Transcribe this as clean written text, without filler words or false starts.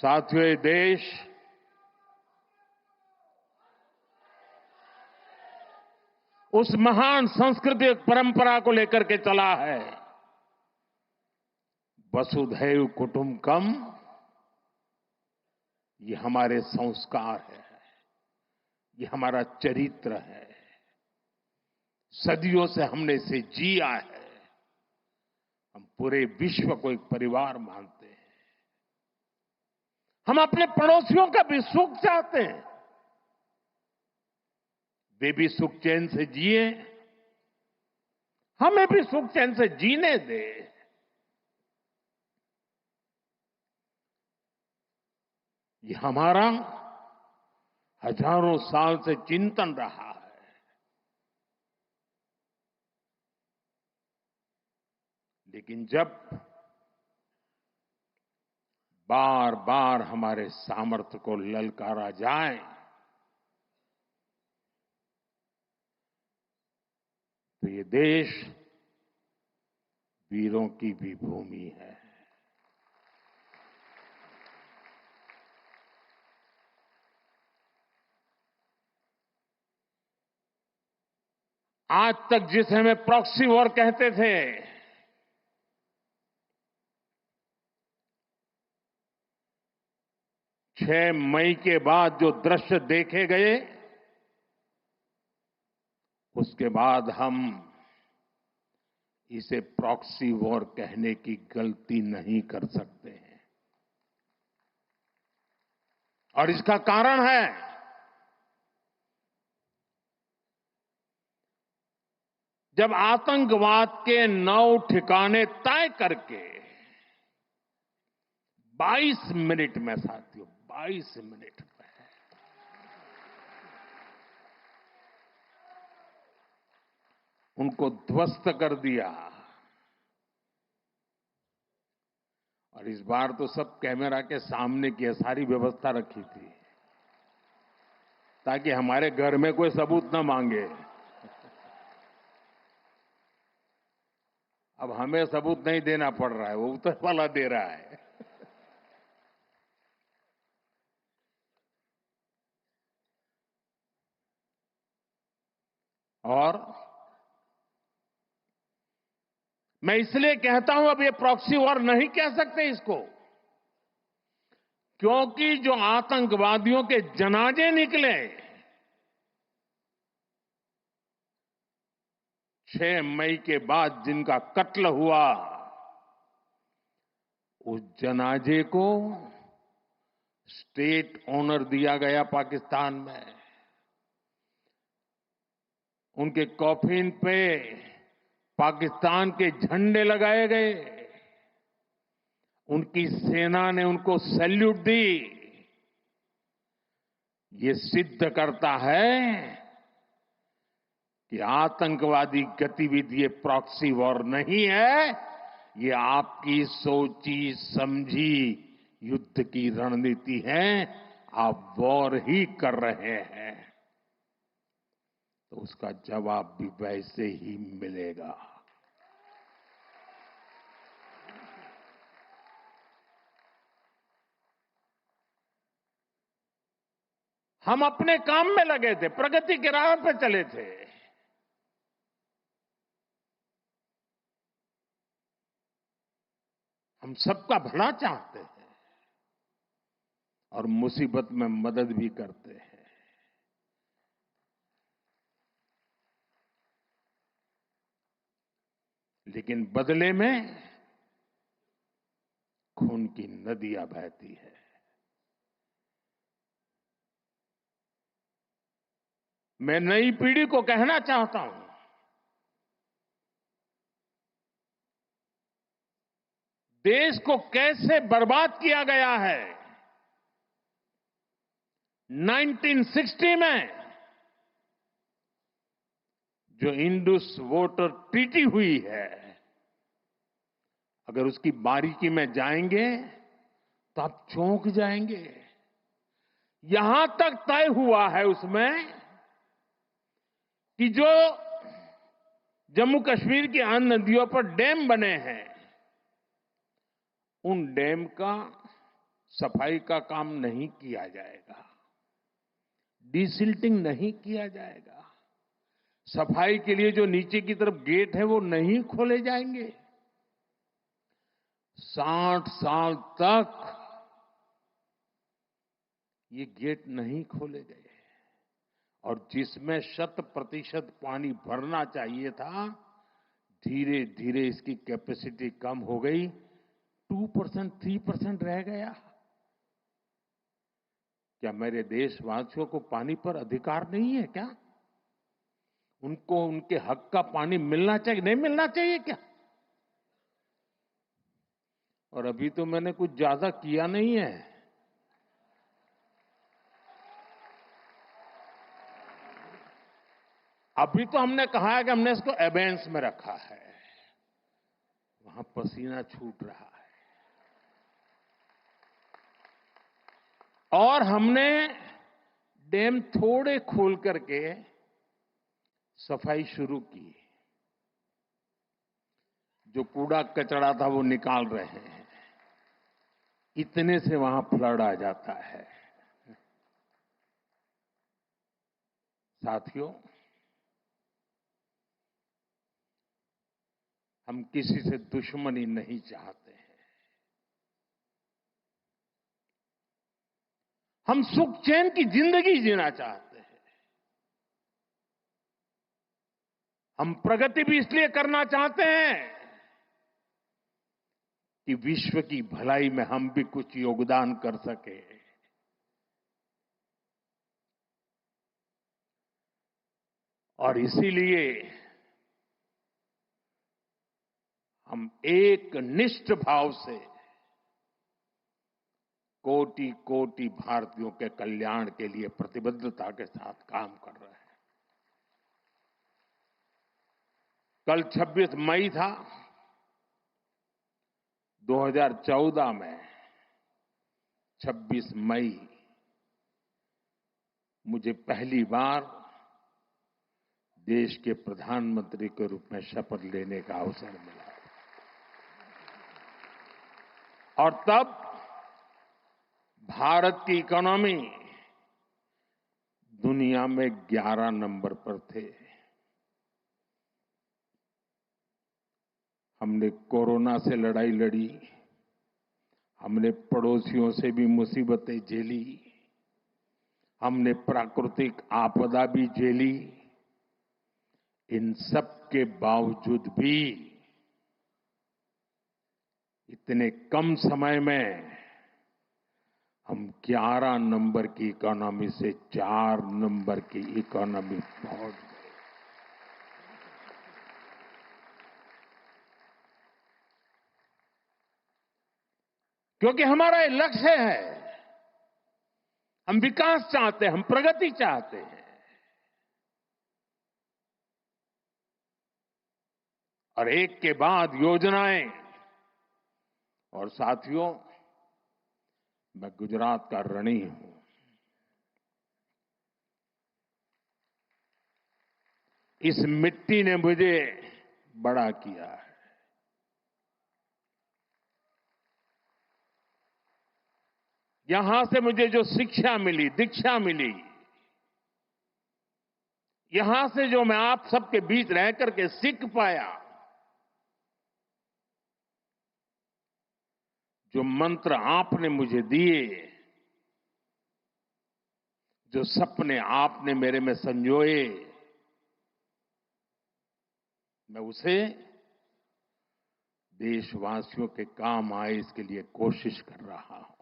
साथियों, ये देश उस महान सांस्कृतिक परंपरा को लेकर के चला है, वसुधैव कुटुंबकम। ये हमारे संस्कार है, ये हमारा चरित्र है। सदियों से हमने इसे जिया है। हम पूरे विश्व को एक परिवार मानते हैं। हम अपने पड़ोसियों का भी सुख चाहते हैं, वे भी सुख चैन से जिए, हमें भी सुख चैन से जीने दे। ये हमारा हजारों साल से चिंतन रहा है। लेकिन जब बार बार हमारे सामर्थ्य को ललकारा जाए, तो ये देश वीरों की भी भूमि है। आज तक जिसे हमें प्रॉक्सी वॉर कहते थे, 6 मई के बाद जो दृश्य देखे गए, उसके बाद हम इसे प्रॉक्सी वॉर कहने की गलती नहीं कर सकते हैं। और इसका कारण है जब आतंकवाद के 9 ठिकाने तय करके 22 मिनट में, साथियों, 22 मिनट में उनको ध्वस्त कर दिया। और इस बार तो सब कैमरा के सामने की सारी व्यवस्था रखी थी, ताकि हमारे घर में कोई सबूत न मांगे। अब हमें सबूत नहीं देना पड़ रहा है, वो ऊपर वाला दे रहा है। और मैं इसलिए कहता हूं, अब ये प्रॉक्सी वॉर नहीं कह सकते इसको, क्योंकि जो आतंकवादियों के जनाजे निकले 6 मई के बाद, जिनका कत्ल हुआ, उस जनाजे को स्टेट ऑनर दिया गया पाकिस्तान में। उनके कॉफिन पे पाकिस्तान के झंडे लगाए गए। उनकी सेना ने उनको सैल्यूट दी। ये सिद्ध करता है कि आतंकवादी गतिविधि प्रॉक्सी वॉर नहीं है, ये आपकी सोची समझी युद्ध की रणनीति है। आप वॉर ही कर रहे हैं, तो उसका जवाब भी वैसे ही मिलेगा। हम अपने काम में लगे थे, प्रगति के राह पे चले थे। हम सबका भला चाहते हैं और मुसीबत में मदद भी करते हैं। लेकिन बदले में खून की नदियां बहती है। मैं नई पीढ़ी को कहना चाहता हूं, देश को कैसे बर्बाद किया गया है। 1960 में जो इंडस वाटर ट्रीटी हुई है, अगर उसकी बारीकी में जाएंगे तो आप चौंक जाएंगे। यहां तक तय हुआ है उसमें कि जो जम्मू कश्मीर की अन्य नदियों पर डैम बने हैं, उन डैम का सफाई का काम नहीं किया जाएगा, डिसिल्टिंग नहीं किया जाएगा, सफाई के लिए जो नीचे की तरफ गेट है वो नहीं खोले जाएंगे। 60 साल तक ये गेट नहीं खोले गए और जिसमें 100% पानी भरना चाहिए था, धीरे धीरे इसकी कैपेसिटी कम हो गई, 2%, 3% रह गया। क्या मेरे देशवासियों को पानी पर अधिकार नहीं है क्या? उनको उनके हक का पानी मिलना चाहिए, नहीं मिलना चाहिए क्या? और अभी तो मैंने कुछ ज्यादा किया नहीं है। अभी तो हमने कहा है कि हमने इसको एबेंस में रखा है, वहां पसीना छूट रहा है। और हमने डैम थोड़े खोल करके सफाई शुरू की, जो कूड़ा कचरा था वो निकाल रहे हैं। इतने से वहां फ्लड आ जाता है। साथियों, हम किसी से दुश्मनी नहीं चाहते हैं, हम सुख चैन की जिंदगी जीना चाहते हैं। हम प्रगति भी इसलिए करना चाहते हैं कि विश्व की भलाई में हम भी कुछ योगदान कर सके। और इसीलिए हम एक निष्ठ भाव से कोटि कोटि भारतीयों के कल्याण के लिए प्रतिबद्धता के साथ काम कर रहे हैं। कल 26 मई था। 2014 में 26 मई मुझे पहली बार देश के प्रधानमंत्री के रूप में शपथ लेने का अवसर मिला। और तब भारत की इकोनॉमी दुनिया में 11 नंबर पर थे। हमने कोरोना से लड़ाई लड़ी, हमने पड़ोसियों से भी मुसीबतें झेली, हमने प्राकृतिक आपदा भी झेली। इन सब के बावजूद भी इतने कम समय में हम 11 नंबर की इकोनॉमी से 4 नंबर की इकोनॉमी पहुंच गए। क्योंकि हमारा ये लक्ष्य है, हम विकास चाहते हैं, हम प्रगति चाहते हैं। और एक के बाद योजनाएं। और साथियों, मैं गुजरात का ऋणी हूं। इस मिट्टी ने मुझे बड़ा किया है। यहां से मुझे जो शिक्षा मिली, दीक्षा मिली, यहां से जो मैं आप सबके बीच रह करके सीख पाया, जो मंत्र आपने मुझे दिए, जो सपने आपने मेरे में संजोए, मैं उसे देशवासियों के काम आए इसके लिए कोशिश कर रहा हूं।